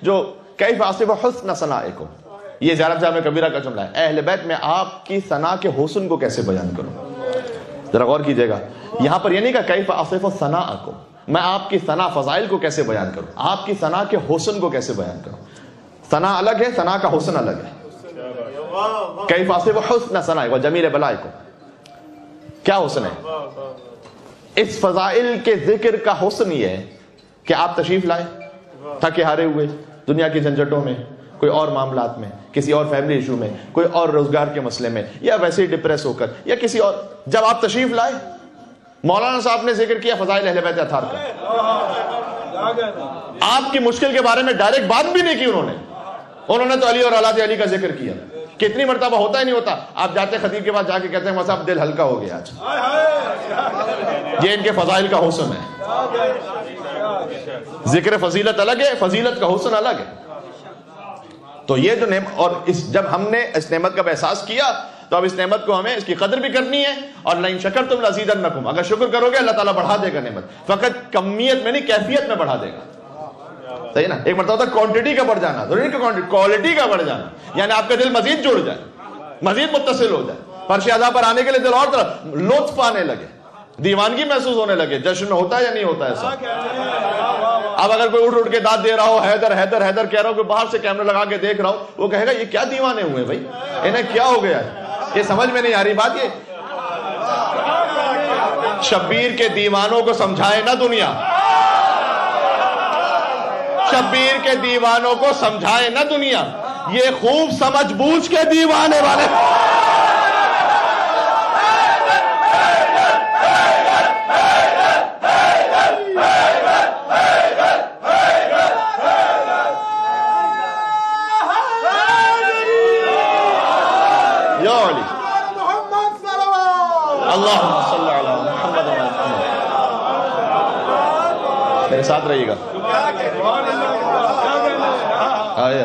جو کیف آصف حسن ثنائکم، یہ زیارت جامع کبیرہ کا جملہ ہے، اہل بیت میں آپ کی ثنا کے حسن کو کیسے بیان کروں؟ ذرا غور کیجئے گا، یہاں پر یہ نہیں کہا کیف آصف ثناءکم، میں آپ کی ثنا فضائل کو کیسے بیان کروں، آپ کی ثنا کے حسن کو کیسے بیان کروں۔ ثنا الگ ہے، ثنا کا حسن الگ ہے۔ کیف آصف حسن ثنائکم وجمیل بلائکم، کیا حسن ہے؟ اس فضائل کے ذکر کا حسن یہ ہے کہ آپ تشریف لائے تھکے ہارے ہوئے دنیا کی جھنجھٹوں میں، کوئی اور معاملات میں، کسی اور فیملی ایشو میں، کوئی اور روزگار کے مسئلے میں، یا ویسے ہی ڈپریس ہو کر، یا کسی اور، جب آپ تشریف لائے مولانا صاحب نے ذکر کیا فضائل اہل بیت اطہار کا، آپ کی مشکل کے بارے میں ڈائریکٹ بات بھی نہیں کی انہوں نے تو علی اور اولاد علی کا ذکر کیا، کتنی مرتبہ ہوتا ہی نہیں ہوتا، آپ جاتے خطیب کے پاس جا کے کہتے ہیں صاحب دل ہلکا ہو گیا آج، یہ ان کے فضائل کا حسن ہے۔ ذکر فضیلت الگ ہے، فضیلت کا حسن الگ ہے۔ تو یہ جو نعمت، اور جب ہم نے اس نعمت کا احساس کیا تو اب اس نعمت کو ہمیں اس کی قدر بھی کرنی ہے، اور لئن شکرتم لازیدنکم، اگر شکر کرو گے اللہ تعالیٰ بڑھا دے گا نعمت، فقط کمیت میں نہیں کیفیت میں بڑھا دے گا، صحیح نا؟ ایک مرتبہ ہوتا ہے کوانٹٹی کا بڑھ جانا، ضروری کہ کوالٹی کا بڑھ جانا، یعنی آپ کا دل مزید جڑ جائے، مزید متصل ہو جائے، فرش اعلیٰ پر آنے کے لیے دل اور طرح لطف آنے لگے، دیوانگی محسوس ہونے لگے۔ جشن میں ہوتا ہے یا نہیں ہوتا ایسا؟ اب اگر کوئی اٹھ کے داد دے رہا ہو، حیدر حیدر حیدر کہہ رہا ہو، کوئی باہر سے کیمرہ لگا کے دیکھ رہا ہو، وہ کہے گا یہ کیا دیوانے ہوئے بھائی، انہیں کیا ہو گیا ہے؟ یہ سمجھ میں نہیں آ رہی بات۔ یہ شبیر کے دیوانوں کو سمجھائے نا دنیا، شبیر کے دیوانوں کو سمجھائے نا دنیا، یہ خوب سمجھ بوجھ کے دیوانے والے۔ اللہم صلی علی محمد و محمد، میرے ساتھ رہیے گا۔ آئے